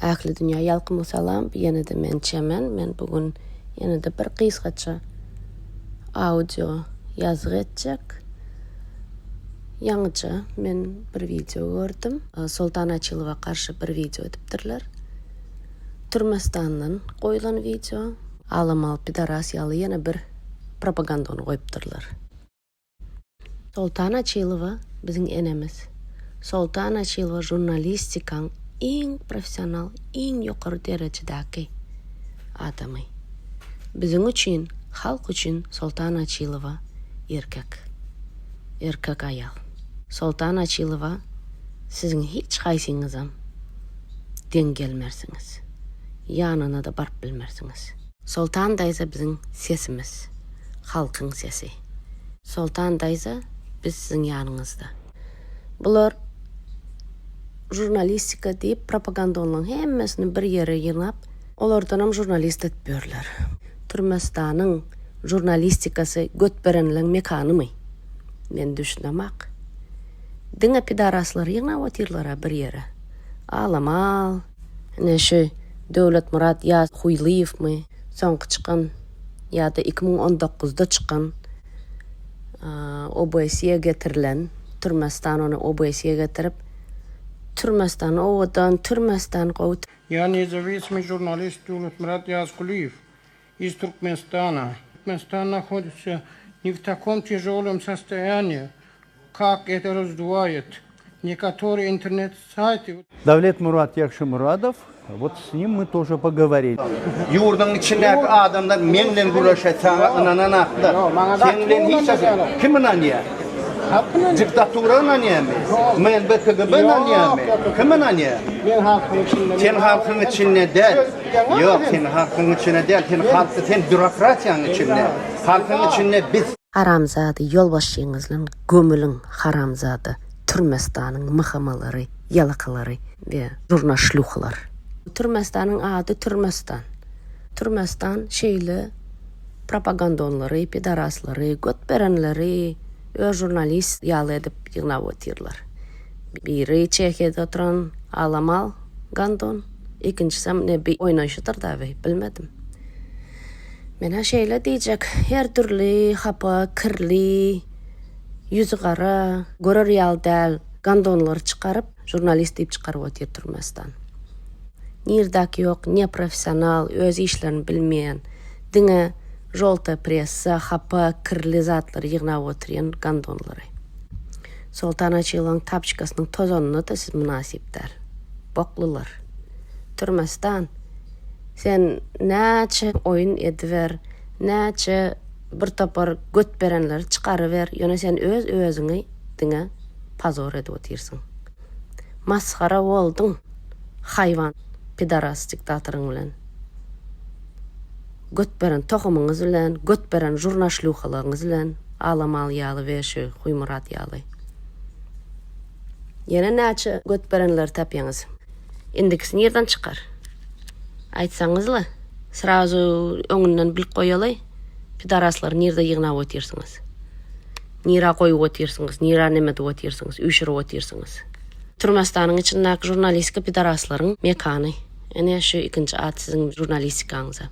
Ähli dünya ýalkym salam, ýene-de men çemen. Men bugün ýene-de bir gysgaça audio ýazyk etjek. Ýaňyça men bir video gördüm. Soltan Açylova karşı bir video edipdirler. Türkmenistandan goýulan video. Alamal pidaras ýaly ýene bir propagandany goýupdyrlar. Soltan Açylova biziň enemiz. Soltan Açylova jurnalistikaň iň professional, iň ýokary derejedäki adamy. Biziň üçin, halk üçin Soltan Açylova erkek. Erkek aýal. Soltan Açylova siziň hiç gaýsyňyzam deň gelmersiňiz. Ýanyna da barp bilmersiňiz. Soltan daýza biziň sesimiz, halkyň sesi. Soltan daýza biz siziň ýanyňyzda. Bular jurnalistika diýip propagandanyň hemmesini bir ýere ýygnap, olardanam jurnalist etberler. Türkmenistanyň jurnalistikasy götberenliň mekanymy? Men düşünemek. Diňe pidaraslar ýygnap otyrlar bir ýere. Alamal, neşe Döwlet Murat ýa Huýlyewmy, soňky çykan ýa-da 2019-da çykan OBS-ýe getirilen, Türkmenistan onu OBS-ýe getirip, Türkmenistan owadan, Türkmenistan goýup. Я независимый журналист Дёвлет Мурат Язгулиев из Туркменистана. Туркменистан находится не в таком тяжелом состоянии, как это раздувает некоторые интернет-сайты. Давлет Мурат Якшымурадов, вот с ним мы тоже поговорили. Yurdun içindeki adamlar menle güreşe sana inanan atlar. Seninle hiç kim inanıyor? Diktatörü inanıyor mu? Men BKGB inanıyor mu? Kim inanıyor? Sen halkın içinde değil. Yok, sen halkın içinde değil. Sen bürokrasiyanın içinde. Halkın içinde biz. Haramzady ýolbaşçyňyzlaň gömülüň haramzady Türkmenistanyň myhamalary, ýalakalary we jurnalistler. Türkmenistanyň ady Türkmenistan. Türkmenistan şeýle propagandanlary, pidaraslary, götberenleri öz jurnalist ýaly edip ýygnap otyrlar. Biri Çekiýede oturan Alamal Gandon, ikincisi ne bir oynaşydyr da bilmedim. Mena şeýle diýjek, her türlü hapa, kirli, yüzü gara, görer ýal däl gandonlary çykaryp, jurnalist diýip çykaryp otyr Türkmenistan. Nirdak yok, ne profesional, öz işlerini bilmeyen, diňe jolta pressa, hapa, kirli zatlar ýygnap otyrýan gandonlary. Soltan Açylowaň tapçykasynyň tozanyny da siz münasipdär. Boklular. Türkmenistan, sen näçe oyun ediver, näçe bir tapar götberenleri çykaryber, ýöne sen öz özüňi diňe pazor edip otyrsyň. Masxara boldyň, haýwan. Pidaras diktatoryň bilen. Götberen tohumyňyz bilen, götberen jurnalistlygyňyz bilen, Alamal ýaly we şu Huýmurat ýaly. Ýene näçe götberenler tapýaňyz. Indikisini ýerden çykar. Aýtsaňyzla, srazu öňünden bilip goýaly, pidaraslar nerede ýygnap otyrsyňyz. Nira goýup otyrsyňyz, nira neme dip otyrsyňyz, üşürip otyrsyňyz. Türkmenistanyň içindäki jurnalistika pidaraslaryň mekany. Ene şu ikinci ad sizin jurnalistikaňyza.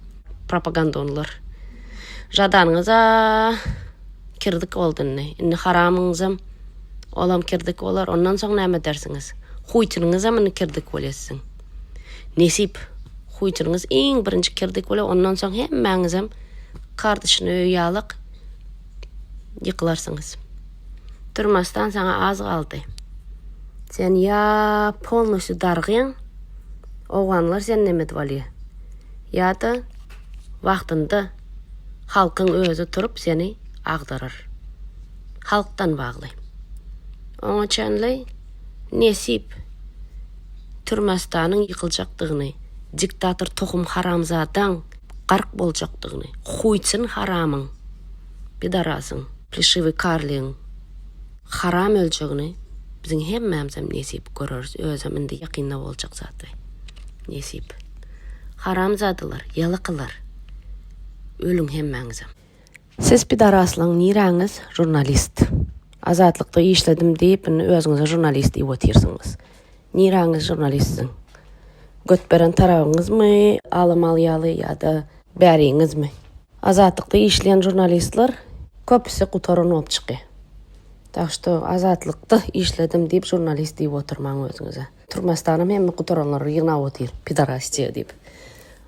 Propagandanlar. Jadanyňyza kirdik boldyny. Indi haramyňyzam olam kirdik bolar. Ondan soň näme dersiňiz? Huýtynyňyzam indi kirdik bolesiň. Nesip huýtynyňyz iň birinji kirdik bolar. Ondan soň hemmäňizam kardeşini ýalyk ýykylarsyňyz. Türkmenistan saňa az galdy. Sen ya polnosy dargyň, oğanlar sen neme dip ya da wagtynda halkyň özü turup seni agdarar. Halktan bagly. Oňa çenli nesip Türkmenistanyň ýykyljakdygyny, diktator tohum haramzadaň gark boljakdygyny, huýçyn haramyň, pidarasyň, plişiwi karlyň haram öljegini biziň hemmämizem nesip göreriz, özüm indi ýakynda boljak zatdy. Nesip. Haramzadylar, ýalakylar. Ölüň hemmäňizem. Siz pidaraslaň niräňiz jurnalist. Azatlykda işledim diýip özüňize jurnalist diýip otyrsyňyz. Niräňiz jurnalistsin? götberen tarabыңızmy, alamalı ýa-da bäriňizmi? Azatlıkda işleyen jurnalistler köpüsi gutoran olup çyky. Tak što azatlıkda işledim deyip jurnalist deyip oturmaň özüňize. Türmestanım hemme gutoranlar ýygnap otyr, pidarasçı deyip.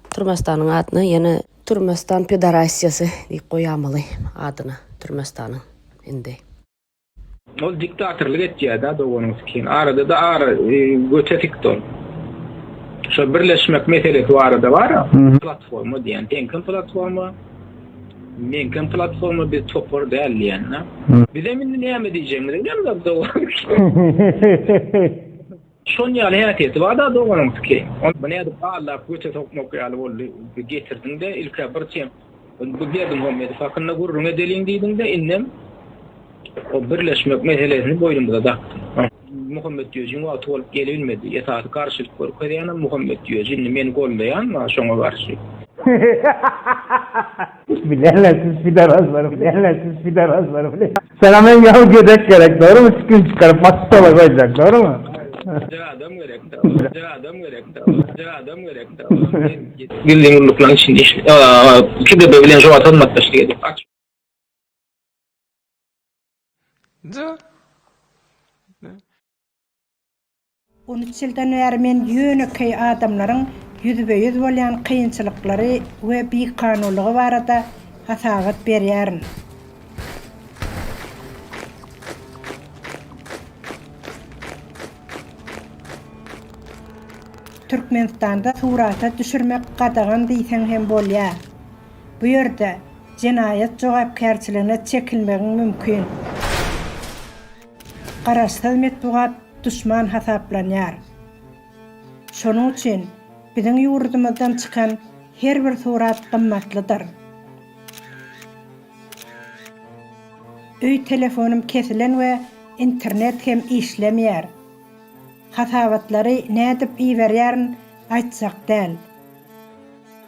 Türmestanyň adyny ýene Türmestan Pedarasiyası deyip goýamaly adyny Türmestanyň indi. Ol diktatorlyk etýär da dogonumyz keyin. Arada da göçetikdir. Şo birleşmek meselesi arada var. Platforma diýen, Tenkin platforma. Menkin platforma bir topor däl ýa-ni. Bize mindi näme diýjegimiz bilmem da. Şon ýaly häýat eti var da dogonumyz keyin. Onu näde Allah göçe tokmak ýaly boldy. Getirdiňde ilk bir çem. Bu berdim hommedy fakynda gurrun edeliň diýdiňde innem o birleşmek meselesini boýnumda daktym. Muhammed Ýöjüň wagt bolup gelmedi. Ýetaty garşylyk görkezýän Muhammed Ýöjüň meni gollaýan, şoňa garşy. Bilenlersiz fidarazlar. Sana men yağı gödek gerek, doğru mu? Çıkın çıkarıp maçtola koyacak, doğru mu? Adam gerek. Bildiğin urlukların içinde işte. İki de bilen jowat almaktaşlık edip. Da. 13 ýyldan bäri men ýöneköy adamlaryň ýüzbe-ýüz bolýan kynçylyklary we bikanulugy barada hasagat berýärin. Türkmenistanda surata düşürmek gadagan diýsen hem bolýar. Bu ýerde jenaýat jogapkärçiligine çekilmegiň mümkin. Garaşsyz metbuat düşman hasaplanýar. Şonuň üçin biziň ýurdumyzdan çykan her bir surat gymmatlydyr. Öý telefonum kesilen we internet hem işlemýär. Hasabatlary nädip iýberýärin aýtsak däl.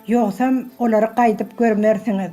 Ýogsam olary gaýdyp görmersiňiz.